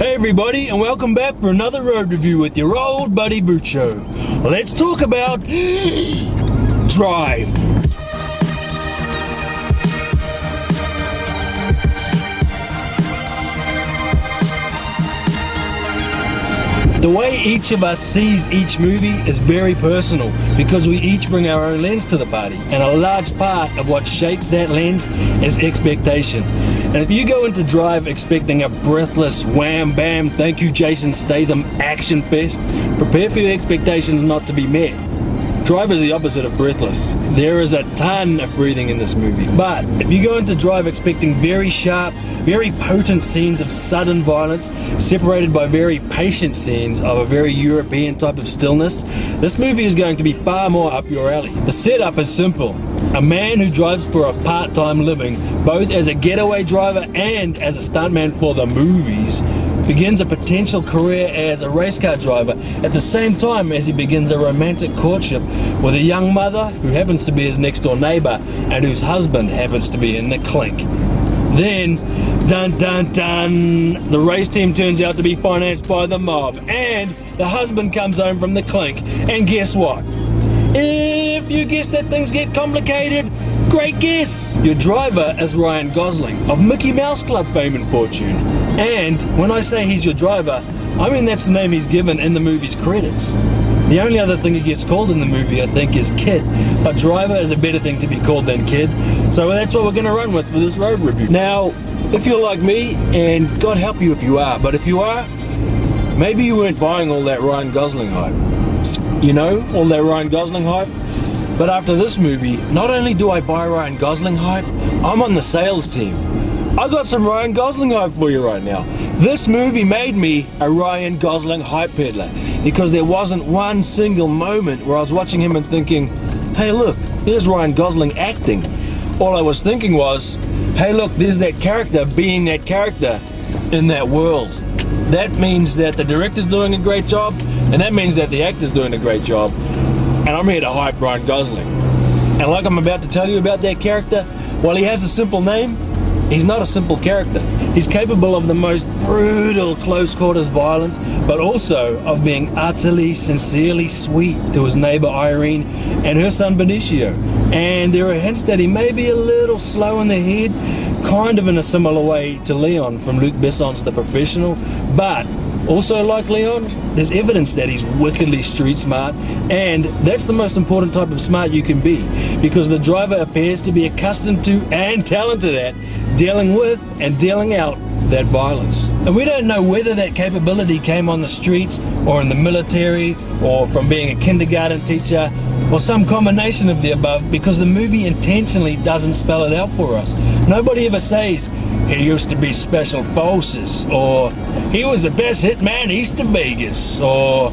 Hey everybody, and welcome back for another road review with your old buddy Bucho. Let's talk about Drive. The way each of us sees each movie is very personal because we each bring our own lens to the party, and a large part of what shapes that lens is expectation. And if you go into Drive expecting a breathless wham bam thank you Jason Statham action fest, prepare for your expectations not to be met. Drive is the opposite of breathless. There is a ton of breathing in this movie. But if you go into Drive expecting very sharp, very potent scenes of sudden violence, separated by very patient scenes of a very European type of stillness, this movie is going to be far more up your alley. The setup is simple. A man who drives for a part-time living, both as a getaway driver and as a stuntman for the movies, begins a potential career as a race car driver at the same time as he begins a romantic courtship with a young mother who happens to be his next door neighbor and whose husband happens to be in the clink. Then, dun dun dun, the race team turns out to be financed by the mob, and the husband comes home from the clink, and guess what? If you guess that things get complicated, great guess! Your driver is Ryan Gosling of Mickey Mouse Club fame and fortune. And when I say he's your driver, I mean that's the name he's given in the movie's credits. The only other thing he gets called in the movie, I think, is Kid, but driver is a better thing to be called than Kid, so that's what we're going to run with for this road review. Now, if you're like me, and God help you if you are, but if you are, maybe you weren't buying all that Ryan Gosling hype. You know, all that Ryan Gosling hype? But after this movie, not only do I buy Ryan Gosling hype, I'm on the sales team. I got some Ryan Gosling hype for you right now. This movie made me a Ryan Gosling hype peddler because there wasn't one single moment where I was watching him and thinking, hey look, there's Ryan Gosling acting. All I was thinking was, hey look, there's that character being that character in that world. That means that the director's doing a great job, and that means that the actor's doing a great job, and I'm here to hype Ryan Gosling. And like I'm about to tell you about that character, while he has a simple name, he's not a simple character. He's capable of the most brutal close quarters violence, but also of being utterly, sincerely sweet to his neighbor Irene and her son Benicio. And there are hints that he may be a little slow in the head, kind of in a similar way to Leon from Luc Besson's The Professional, but also like Leon, there's evidence that he's wickedly street smart, and that's the most important type of smart you can be, because the driver appears to be accustomed to and talented at dealing with and dealing out that violence. And we don't know whether that capability came on the streets or in the military or from being a kindergarten teacher or some combination of the above, because the movie intentionally doesn't spell it out for us. Nobody ever says, he used to be special forces, or he was the best hitman east of Vegas, or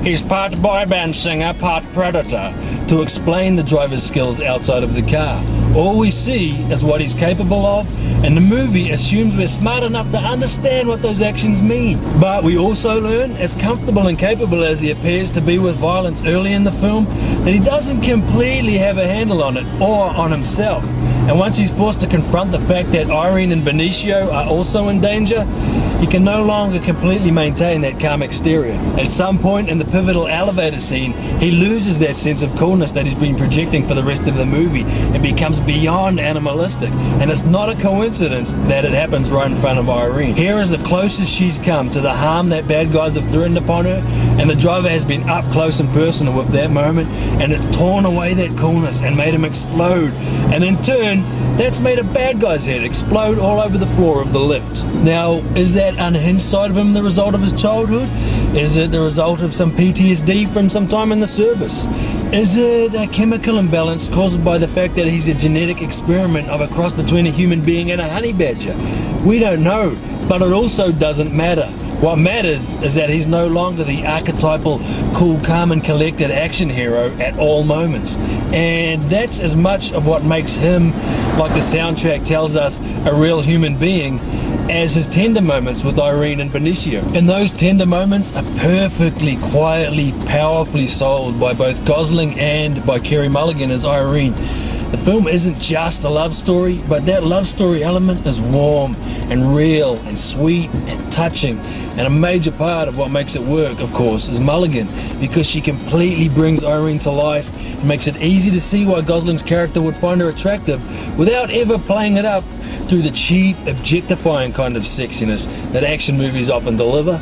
he's part boy band singer, part predator, to explain the driver's skills outside of the car. All we see is what he's capable of, and the movie assumes we're smart enough to understand what those actions mean. But we also learn, as comfortable and capable as he appears to be with violence early in the film, that he doesn't completely have a handle on it or on himself. And once he's forced to confront the fact that Irene and Benicio are also in danger, he can no longer completely maintain that calm exterior. At some point in the pivotal elevator scene, he loses that sense of coolness that he's been projecting for the rest of the movie and becomes beyond animalistic. And it's not a coincidence that it happens right in front of Irene. Here is the closest she's come to the harm that bad guys have threatened upon her, and the driver has been up close and personal with that moment, and it's torn away that coolness and made him explode. And in turn, that's made a bad guy's head explode all over the floor of the lift. Now, is that unhinged side of him the result of his childhood? Is it the result of some PTSD from some time in the service? Is it a chemical imbalance caused by the fact that he's a genetic experiment of a cross between a human being and a honey badger? We don't know, but it also doesn't matter. What matters is that he's no longer the archetypal cool, calm and collected action hero at all moments. And that's as much of what makes him, like the soundtrack tells us, a real human being, as his tender moments with Irene and Benicio. And those tender moments are perfectly, quietly, powerfully sold by both Gosling and by Carey Mulligan as Irene. The film isn't just a love story, but that love story element is warm and real and sweet and touching. And a major part of what makes it work, of course, is Mulligan, because she completely brings Irene to life and makes it easy to see why Gosling's character would find her attractive without ever playing it up through the cheap, objectifying kind of sexiness that action movies often deliver.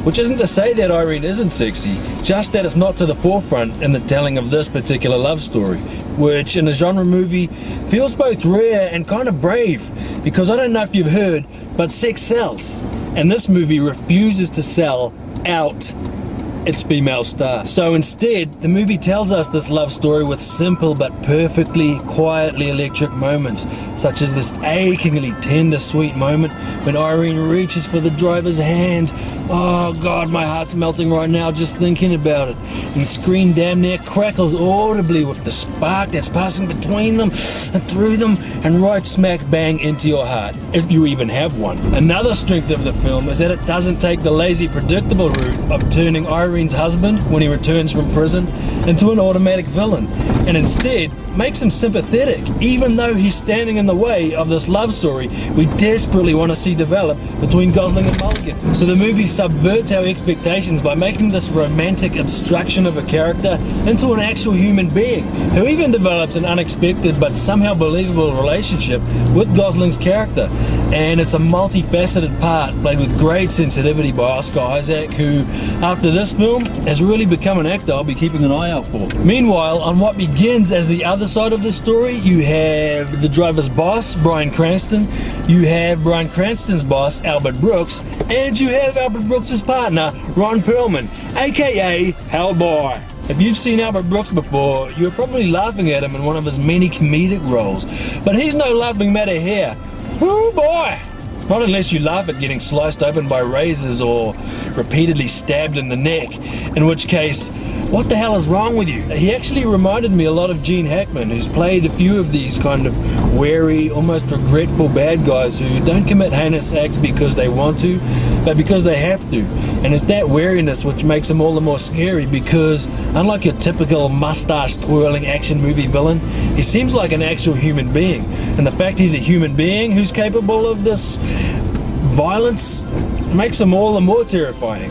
Which isn't to say that Irene isn't sexy, just that it's not to the forefront in the telling of this particular love story, which in a genre movie feels both rare and kind of brave, because I don't know if you've heard, but sex sells, and this movie refuses to sell out its female star. So instead, the movie tells us this love story with simple but perfectly, quietly electric moments, such as this achingly tender, sweet moment when Irene reaches for the driver's hand. Oh God, my heart's melting right now just thinking about it. And the screen damn near crackles audibly with the spark that's passing between them and through them and right smack bang into your heart, if you even have one. Another strength of the film is that it doesn't take the lazy, predictable route of turning Irene's husband, when he returns from prison, into an automatic villain, and instead makes him sympathetic, even though he's standing in the way of this love story we desperately want to see develop between Gosling and Mulligan. So the movie subverts our expectations by making this romantic obstruction of a character into an actual human being, who even develops an unexpected but somehow believable relationship with Gosling's character. And it's a multifaceted part played with great sensitivity by Oscar Isaac, who after this film has really become an actor I'll be keeping an eye out for. Meanwhile, on what begins as the other side of the story, you have the driver's boss, Bryan Cranston, you have Bryan Cranston's boss, Albert Brooks, and you have Albert Brooks' partner, Ron Perlman, aka Hellboy. If you've seen Albert Brooks before, you're probably laughing at him in one of his many comedic roles, but he's no laughing matter here. Oh boy! Not unless you laugh at getting sliced open by razors or repeatedly stabbed in the neck, in which case, what the hell is wrong with you? He actually reminded me a lot of Gene Hackman, who's played a few of these kind of wary, almost regretful bad guys who don't commit heinous acts because they want to, but because they have to. And it's that wariness which makes him all the more scary, because unlike your typical mustache-twirling action movie villain, he seems like an actual human being. And the fact he's a human being who's capable of this violence makes him all the more terrifying.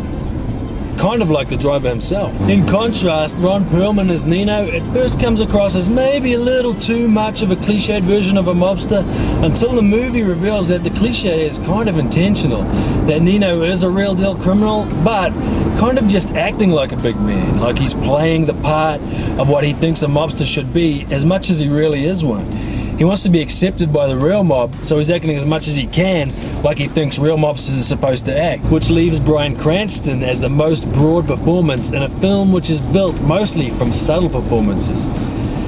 Kind of like the driver himself. In contrast, Ron Perlman as Nino at first comes across as maybe a little too much of a cliched version of a mobster, until the movie reveals that the cliche is kind of intentional, that Nino is a real deal criminal, but kind of just acting like a big man, like he's playing the part of what he thinks a mobster should be as much as he really is one. He wants to be accepted by the real mob, so he's acting as much as he can like he thinks real mobsters are supposed to act, which leaves Bryan Cranston as the most broad performance in a film which is built mostly from subtle performances.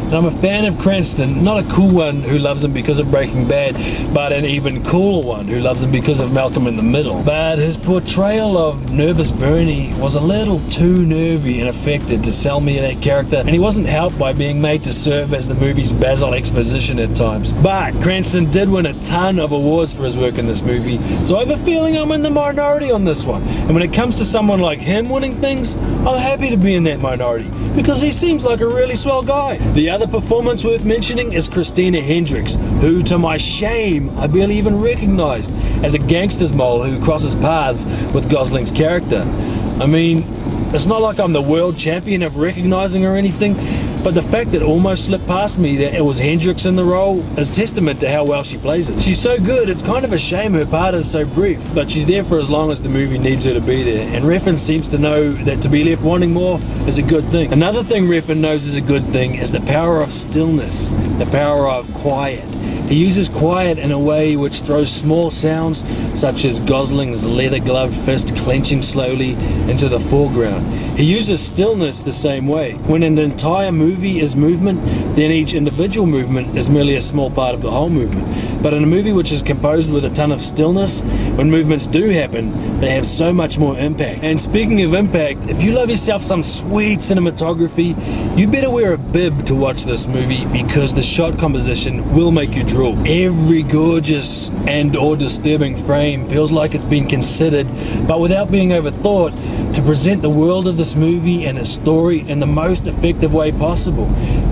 And I'm a fan of Cranston, not a cool one who loves him because of Breaking Bad, but an even cooler one who loves him because of Malcolm in the Middle. But his portrayal of Nervous Bernie was a little too nervy and affected to sell me that character, and he wasn't helped by being made to serve as the movie's Basil exposition at times. But Cranston did win a ton of awards for his work in this movie, so I have a feeling I'm in the minority on this one. And when it comes to someone like him winning things, I'm happy to be in that minority, because he seems like a really swell guy. The other performance worth mentioning is Christina Hendricks, who, to my shame, I barely even recognized as a gangster's mole who crosses paths with Gosling's character. I mean, it's not like I'm the world champion of recognizing her or anything, but the fact that it almost slipped past me that it was Hendricks in the role is testament to how well she plays it. She's so good, it's kind of a shame her part is so brief, but she's there for as long as the movie needs her to be there, and Refn seems to know that to be left wanting more is a good thing. Another thing Refn knows is a good thing is the power of stillness, the power of quiet. He uses quiet in a way which throws small sounds, such as Gosling's leather-gloved fist clenching slowly, into the foreground. He uses stillness the same way. When an entire movie is movement, then each individual movement is merely a small part of the whole movement. But in a movie which is composed with a ton of stillness, when movements do happen, they have so much more impact. And speaking of impact, if you love yourself some sweet cinematography, you better wear a bib to watch this movie, because the shot composition will make you drool. Every gorgeous and or disturbing frame feels like it's been considered, but without being overthought, to present the world of this movie and its story in the most effective way possible.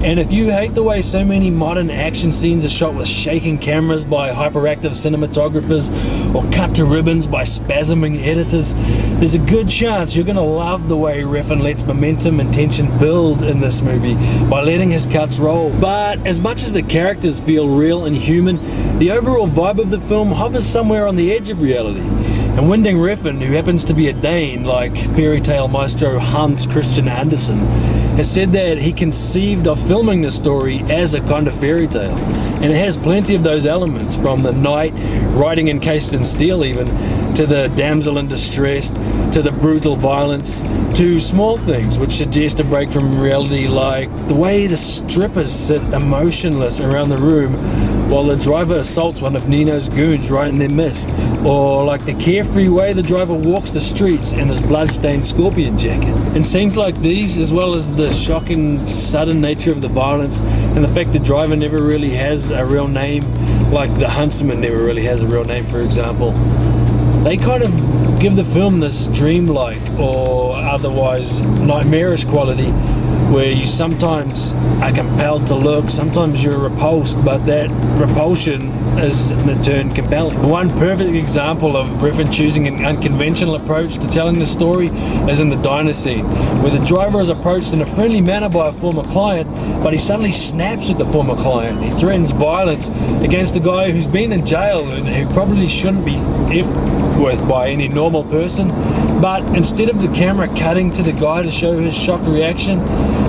And if you hate the way so many modern action scenes are shot with shaking cameras by hyperactive cinematographers or cut to ribbons by spasming editors, there's a good chance you're going to love the way Refn lets momentum and tension build in this movie by letting his cuts roll. But as much as the characters feel real and human, the overall vibe of the film hovers somewhere on the edge of reality. And Winding Refn, who happens to be a Dane like fairy tale maestro Hans Christian Andersen, has said that he conceived of filming the story as a kind of fairy tale. And it has plenty of those elements, from the knight riding encased in steel even, to the damsel in distress, to the brutal violence, to small things which suggest a break from reality, like the way the strippers sit emotionless around the room while the driver assaults one of Nino's goons right in their midst, or like the carefree way the driver walks the streets in his blood-stained scorpion jacket. In scenes like these, as well as the shocking sudden nature of the violence and the fact the driver never really has a real name, like the huntsman never really has a real name, for example, they kind of give the film this dreamlike or otherwise nightmarish quality, where you sometimes are compelled to look, sometimes you're repulsed, but that repulsion is in turn compelling. One perfect example of Refn choosing an unconventional approach to telling the story is in the diner scene, where the driver is approached in a friendly manner by a former client, but he suddenly snaps at the former client. He threatens violence against a guy who's been in jail and who probably shouldn't be effed with by any normal person. But instead of the camera cutting to the guy to show his shocked reaction,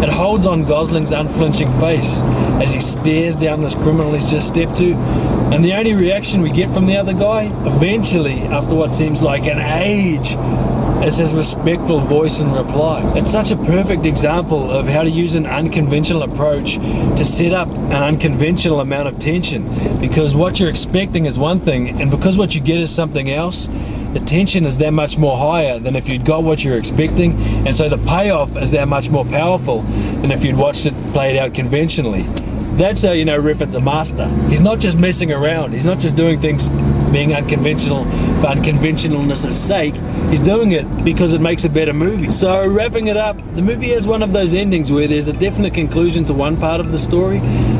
it holds on Gosling's unflinching face as he stares down this criminal he's just stepped to. And the only reaction we get from the other guy, eventually, after what seems like an age, is his respectful voice in reply. It's such a perfect example of how to use an unconventional approach to set up an unconventional amount of tension, because what you're expecting is one thing, and because what you get is something else, the tension is that much more higher than if you'd got what you're expecting, and so the payoff is that much more powerful than if you'd watched it played out conventionally. That's how you know Refn's a master. He's not just messing around. He's not just doing things being unconventional for unconventionalness' sake. He's doing it because it makes a better movie. So wrapping it up, the movie has one of those endings where there's a definite conclusion to one part of the story,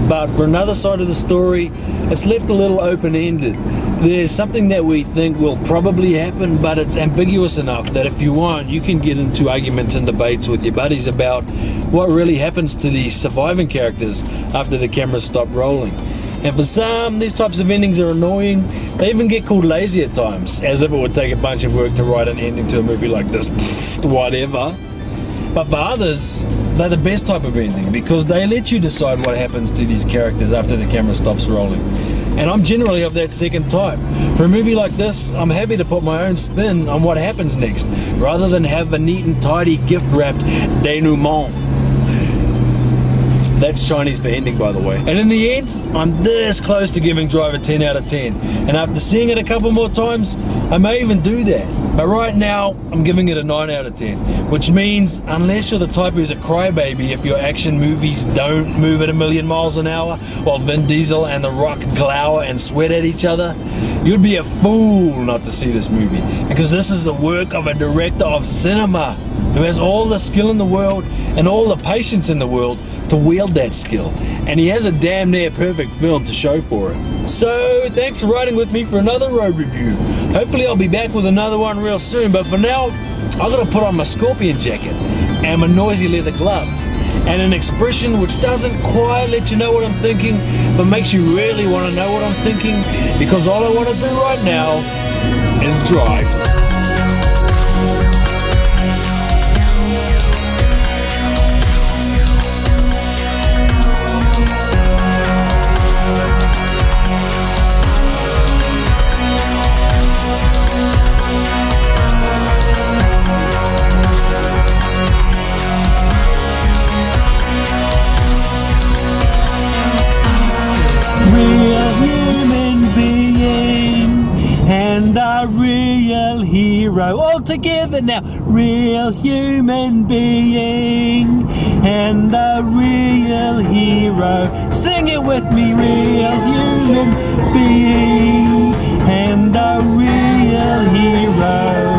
but for another side of the story, it's left a little open-ended. There's something that we think will probably happen, but it's ambiguous enough that if you want, you can get into arguments and debates with your buddies about what really happens to the surviving characters after the cameras stop rolling. And for some, these types of endings are annoying. They even get called lazy at times, as if it would take a bunch of work to write an ending to a movie like this, whatever. But for others, they're the best type of ending, because they let you decide what happens to these characters after the camera stops rolling. And I'm generally of that second type. For a movie like this, I'm happy to put my own spin on what happens next, rather than have a neat and tidy gift-wrapped denouement. That's Chinese for ending, by the way. And in the end, I'm this close to giving Drive a 10 out of 10. And after seeing it a couple more times, I may even do that. But right now, I'm giving it a 9 out of 10. Which means, unless you're the type who's a crybaby if your action movies don't move at 1,000,000 miles an hour, while Vin Diesel and The Rock glower and sweat at each other, you'd be a fool not to see this movie. Because this is the work of a director of cinema who has all the skill in the world and all the patience in the world to wield that skill, and he has a damn near perfect film to show for it. So thanks for riding with me for another road review. Hopefully I'll be back with another one real soon, but for now I've got to put on my scorpion jacket and my noisy leather gloves and an expression which doesn't quite let you know what I'm thinking, but makes you really want to know what I'm thinking, because all I want to do right now is drive. We are human hero. All together now, real human being and a real hero. Sing it with me, real human being and a real hero.